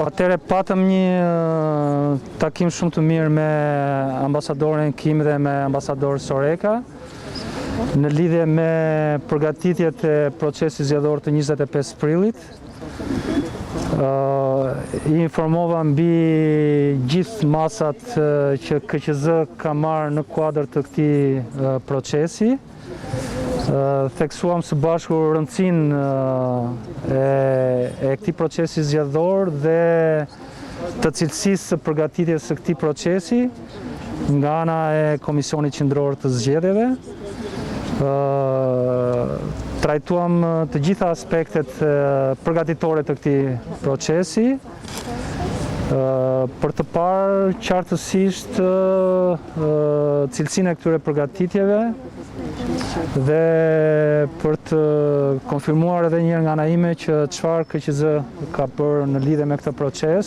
Atëre patëm një takim shumë të mirë me ambasadorin Kim dhe me ambasador Soreka në lidhje me përgatitjet e procesit zgjedhor të 25 prillit. I informova mbi gjithë masat që KQZ ka marrë në kuadër të këtij procesi. Theksuam së bashku rëndësinë e këtij procesi zgjedhor dhe të cilësisë së përgatitjes së këtij procesi nga ana e Komisionit Qendror të Zgjedhjeve. Trajtuam të gjitha aspektet përgatitore të këtij procesi për të parë qartësisht cilësinë e këtyre përgatitjeve dhe për të konfirmuar edhe një nga ana ime që çfarë KQZ ka bërë në lidhje me këtë proces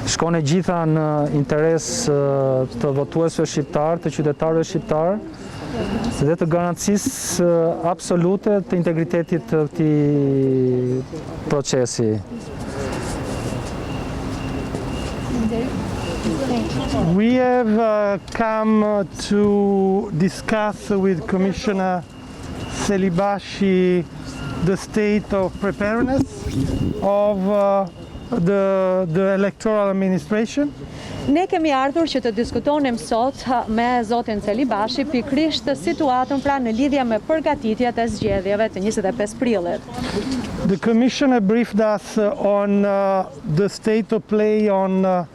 shkon e gjitha në interes të votuesve shqiptar, të qytetarëve shqiptar dhe të garancisë absolute të integritetit të këtij procesi. We have come to discuss with Commissioner Celibashi the state of preparedness of the electoral administration. Ne kemi ardhur që të diskutonim sot me zotin Celibashi pikërisht situatën pra në lidhje me përgatitjet e zgjedhjeve të 25 prillit. The Commissioner briefed us on the state of play on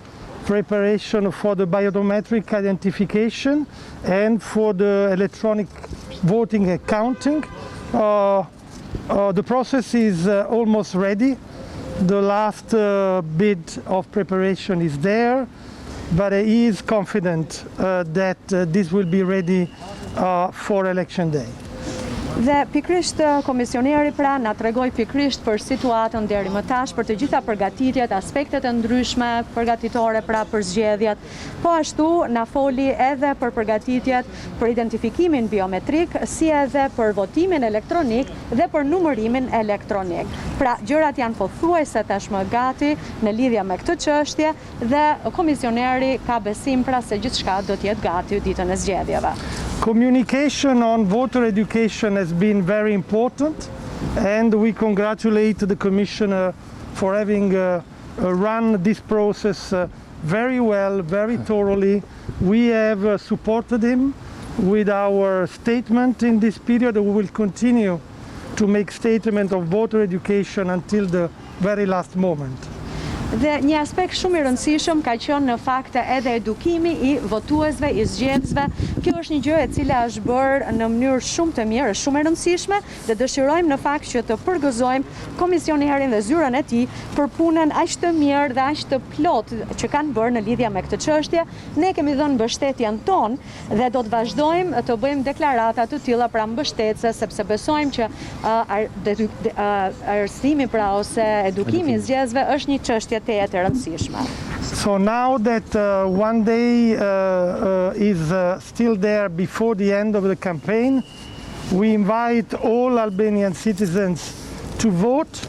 preparation for the biometric identification and for the electronic voting and counting. The process is almost ready. The last bit of preparation is there, but he is confident that this will be ready for election day. Dhe pikërisht komisioneri pra na tregoi pikërisht për situatën deri më tash për të gjitha përgatitjet, aspektet e ndryshme përgatitore pra për zgjedhjet. Po ashtu na foli edhe për përgatitjet për identifikimin biometrik, si edhe për votimin elektronik dhe për numërimin elektronik. Pra gjërat janë pothuajse tashmë gati në lidhje me këtë çështje dhe komisioneri ka besim pra se gjithçka do të jetë gati ditën e zgjedhjeve. Communication on voter education has been very important, and we congratulate the Commissioner for having run this process very well, very thoroughly. We have supported him with our statement in this period. We will continue to make statement of voter education until the very last moment. Dhe një aspekt shumë i rëndësishëm ka qenë në fakt edhe edukimi i votuesve, i zgjedhësve. Kjo është një gjë e cila është bërë në mënyrë shumë të mirë, shumë e rëndësishme dhe dëshirojmë në fakt që të përgëzojmë komisionerin dhe zyrën e tij për punën aq të mirë dhe aq të plotë që kanë bërë në lidhje me këtë çështje. Ne kemi dhënë mbështetjen tonë dhe do të vazhdojmë të bëjmë deklarata të tilla pra mbështetëse sepse besojmë që arsyemi pra ose edukimi i zgjedhësve është një çështje të jetë e rëndësishme. So now that one day is still there before the end of the campaign, we invite all Albanian citizens to vote,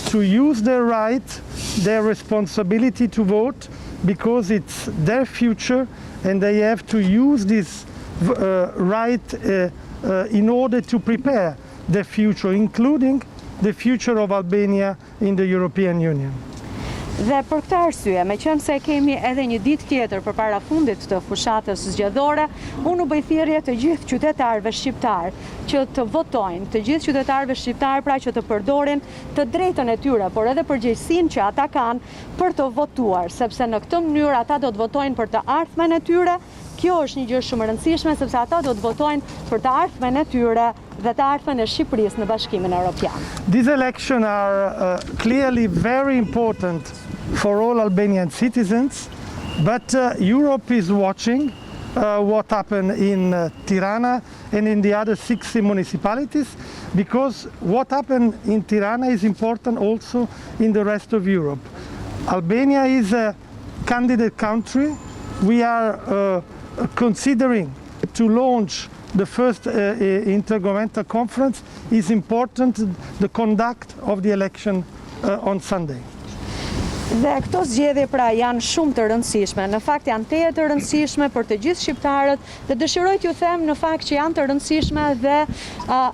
to use their right, their responsibility to vote, because it's their future and they have to use this right in order to prepare their future, including the future of Albania in the European Union. Dhe për këtë arsye, meqense kemi edhe një ditë tjetër përpara fundit të fushatës zgjedhore, unë u bëj thirrje të gjithë qytetarëve shqiptar që të votojnë, të gjithë qytetarëve shqiptar pra që të përdorin të drejtën e tyre, por edhe përgjegjësinë që ata kanë për të votuar, sepse në këtë mënyrë ata do të votojnë për të ardhmen e tyre. Kjo është një gjë shumë e rëndësishme sepse ata do të votojnë për të ardhmen e tyre dhe të ardhmen e Shqipërisë në Bashkimin Evropian. These elections are clearly very important for all Albanian citizens, but Europe is watching what happened in Tirana and in the other 60 municipalities, because what happened in Tirana is important also in the rest of Europe. Albania is a candidate country. We are considering to launch the first intergovernmental conference, is important the conduct of the election on Sunday. Dhe këto zgjedhje pra janë shumë të rëndësishme, në fakt janë teje të rëndësishme për të gjithë shqiptarët dhe dëshiroj t'ju them në fakt që janë të rëndësishme dhe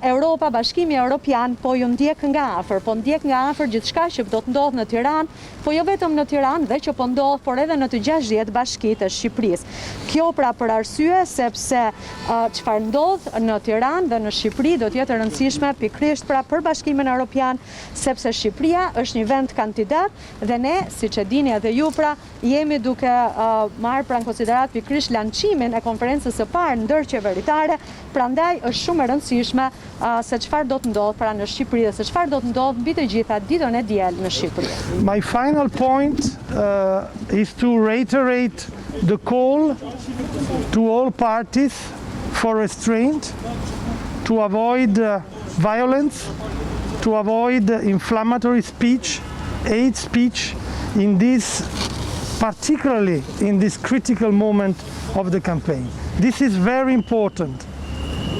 Europa, Bashkimi Evropian po ju ndjek nga afër, po ndjek nga afër gjithçka që do të ndodhë në Tiranë, po jo vetëm në Tiranë dhe që po ndodh, por edhe në të 60 bashkitë të Shqipërisë. Kjo pra për arsye sepse çfarë ndodh në Tiranë dhe në Shqipëri do të jetë e rëndësishme pikërisht pra për Bashkimin Evropian, sepse Shqipëria është një vend kandidat dhe ne, siç e dini edhe ju pra, jemi duke marrë pra në konsiderat pikërisht lançimin e konferencës së parë ndërqeveritare, prandaj është shumë e rëndësishme se çfarë do të ndodh pra në Shqipëri dhe se çfarë do të ndodh mbi të gjitha ditën e diel në Shqipëri. My final point is to reiterate the call to all parties for restraint, to avoid violence, to avoid inflammatory speech, hate speech, particularly in this critical moment of the campaign. This is very important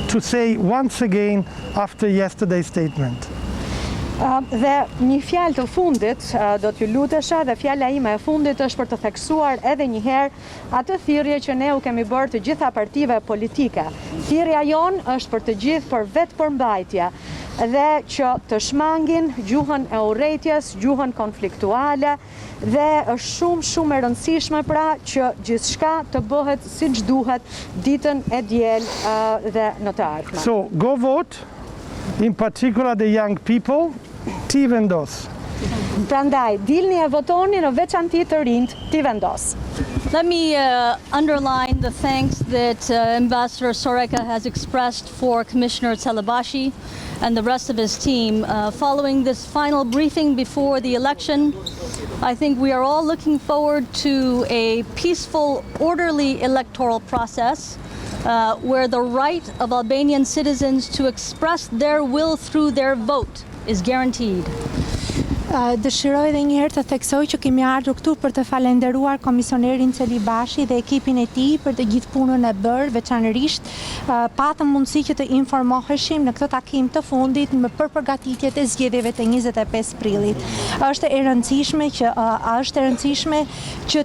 to say once again after yesterday's statement. Dhe një fjalë të fundit do t'ju lutesha dhe fjala ime e fundit është për të theksuar edhe një herë atë thirrje që ne u kemi bërë të gjitha partive politike. Thirrja jon është për të gjithë për vetë përmbajtje dhe që të shmangin gjuhën e urrëties, gjuhën konfliktuale dhe është shumë e rëndësishme pra që gjithçka të bëhet siç duhet ditën e diel dhe në të ardhmen. So go vote, in particular the young people, ti vendos. Prandaj, dilni e votoni në veçanti të rinjt, ti vendos. Let me underline the thanks that Ambassador Soreka has expressed for Commissioner Celabashi and the rest of his team. Following this final briefing before the election, I think we are all looking forward to a peaceful, orderly electoral process where the right of Albanian citizens to express their will through their vote is guaranteed. Dëshiroj edhe një herë të theksoj që kemi ardhur këtu për të falenderuar komisionerin Celibashi dhe ekipin e tij për të gjithë punën e bërë, veçanërisht patëm mundësi që të informoheshim në këtë takim të fundit për përgatitjet e zgjedhjeve të 25 prillit. Është e rëndësishme që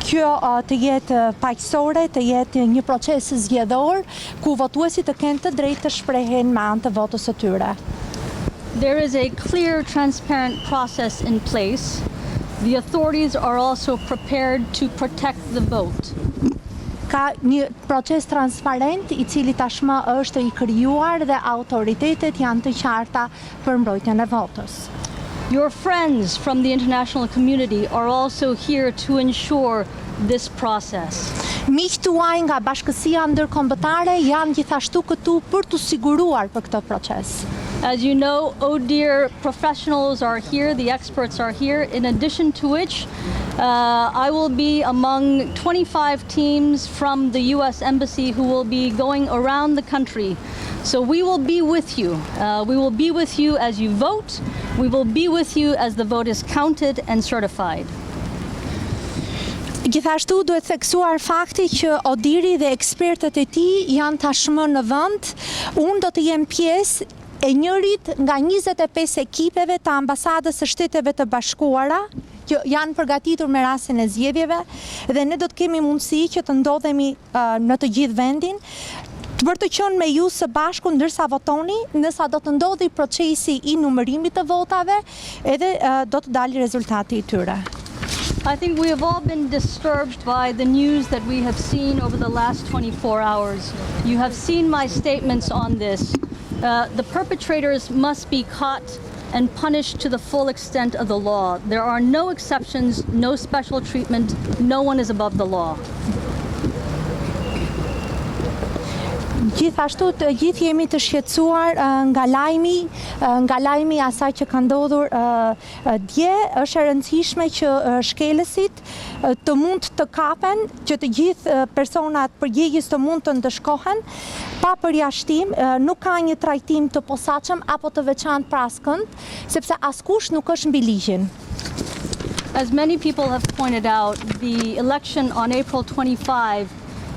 kjo të jetë paqësore, të jetë një proces zgjedhor ku votuesit të kenë të drejtë të shprehen me anë të votës së tyre. There is a clear, transparent process in place. The authorities are also prepared to protect the vote. Ka një proces transparent i cili tashmë është i krijuar dhe autoritetet janë të qarta për mbrojtjen e votës. Your friends from the international community are also here to ensure this process. Miqtë tuaj nga bashkësia ndërkombëtare janë gjithashtu këtu për të siguruar për këtë proces. As you know, ODIHR professionals are here, the experts are here, in addition to which I will be among 25 teams from the US Embassy who will be going around the country. So we will be with you. We will be with you as you vote. We will be with you as the vote is counted and certified. Gjithashtu duhet theksuar fakti që ODIHR-i dhe ekspertët e tij janë tashmë në vend. Unë do të jem pjesë e njërit nga 25 ekipeve të ambasadës së Shteteve të Bashkuara që janë përgatitur me rastin e zgjedhjeve dhe ne do të kemi mundësi që të ndodhemi në të gjithë vendin për të qenë me ju së bashku ndërsa votoni, ndërsa do të ndodhi procesi i numërimit të votave edhe do të dalë rezultati i tyre. I think we have all been disturbed by the news that we have seen over the last 24 hours. You have seen my statements on this. The perpetrators must be caught and punished to the full extent of the law. There are no exceptions, no special treatment. No one is above the law. Gjithashtu të gjithë jemi të shqetësuar nga lajmi asaj që ka ndodhur dje. Është e rëndësishme që shkelësit të mund të kapen, që të gjithë personat përgjegjës të mund të ndëshkohen pa përjashtim, nuk ka një trajtim të posaçëm apo të veçantë për askënd, sepse askush nuk është mbi ligjin. As many people have pointed out, the election on April 25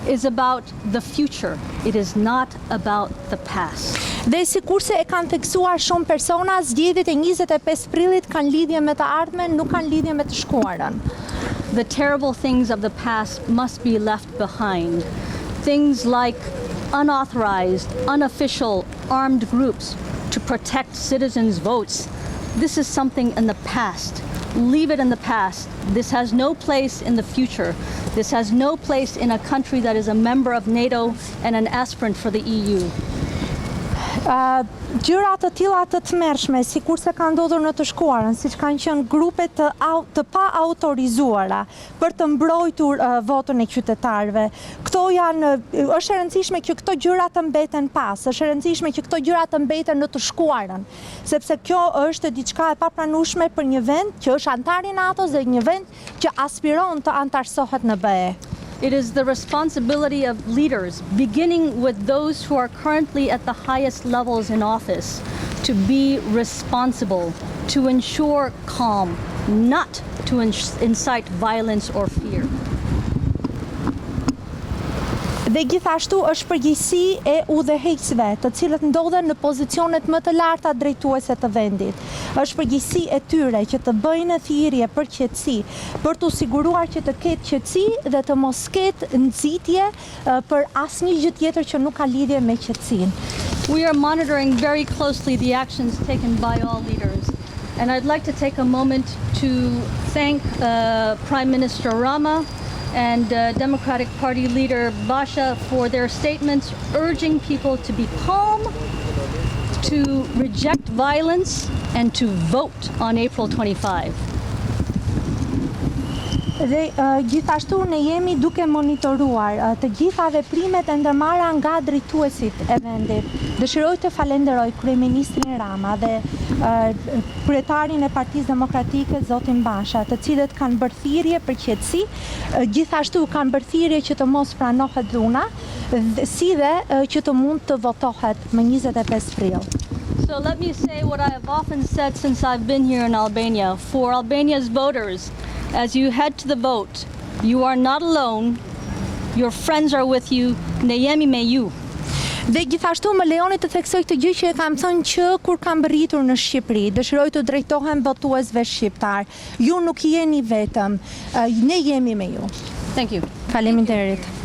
is about the future. It is not about the past. Dhe sikurse e kanë theksuar shumë persona, zgjedhjet e 25 prillit kanë lidhje me të ardhmen, nuk kanë lidhje me të shkuarën. The terrible things of the past must be left behind. Things like unauthorized, unofficial armed groups to protect citizens' votes. This is something in the past. Leave it in the past. This has no place in the future. This has no place in a country that is a member of NATO and an aspirant for the EU. Gjëra të tilla të tmerrshme, sikurse ka ndodhur në të shkuarën, siç kanë qenë grupe të pa autorizuara për të mbrojtur votën e qytetarëve. Është e rëndësishme që këto gjëra të mbeten pas, është e rëndësishme që këto gjëra të mbeten në të shkuarën, sepse kjo është diçka e papranueshme për një vend që është antar i NATO-s dhe një vend që aspiron të antarësohet në BE. It is the responsibility of leaders, beginning with those who are currently at the highest levels in office, to be responsible, to ensure calm, not to incite violence or fear. Dhe gjithashtu është përgjegjësi e udhëheqësve, të cilët ndodhen në pozicionet më të larta drejtuese të vendit. Është përgjegjësi e tyre që të bëjnë thirrje për qetësi, për të siguruar që të ketë qetësi dhe të mos ketë nxitje për asnjë gjë tjetër që nuk ka lidhje me qetësinë. We are monitoring very closely the actions taken by all leaders. And I'd like to take a moment to thank Prime Minister Rama and Democratic Party leader Basha for their statements urging people to be calm, to reject violence, and to vote on April 25. Dhe gjithashtu ne jemi duke monitoruar të gjitha veprimet e ndërmarra nga drejtuesit e vendit. Dëshiroj të falenderoj kryeministrin Rama dhe kryetarin e Partisë Demokratike zotin Basha, të cilët kanë bërë thirrje për qetësi, gjithashtu kanë bërë thirrje që të mos pranohet dhuna, si dhe që të mund të votohet më 25 prill. So let me say what I have often said since I've been here in Albania. For Albania's voters, as you head to the vote, you are not alone, your friends are with you, ne jemi me ju. Dhe gjithashtu më lejoni të theksoj këtë gjë që e kam thënë që kur kam rritur në Shqipëri, dëshiroj të drejtohem votuesve shqiptar. Ju nuk jeni vetëm, ne jemi me ju. Thank you. Faleminderit.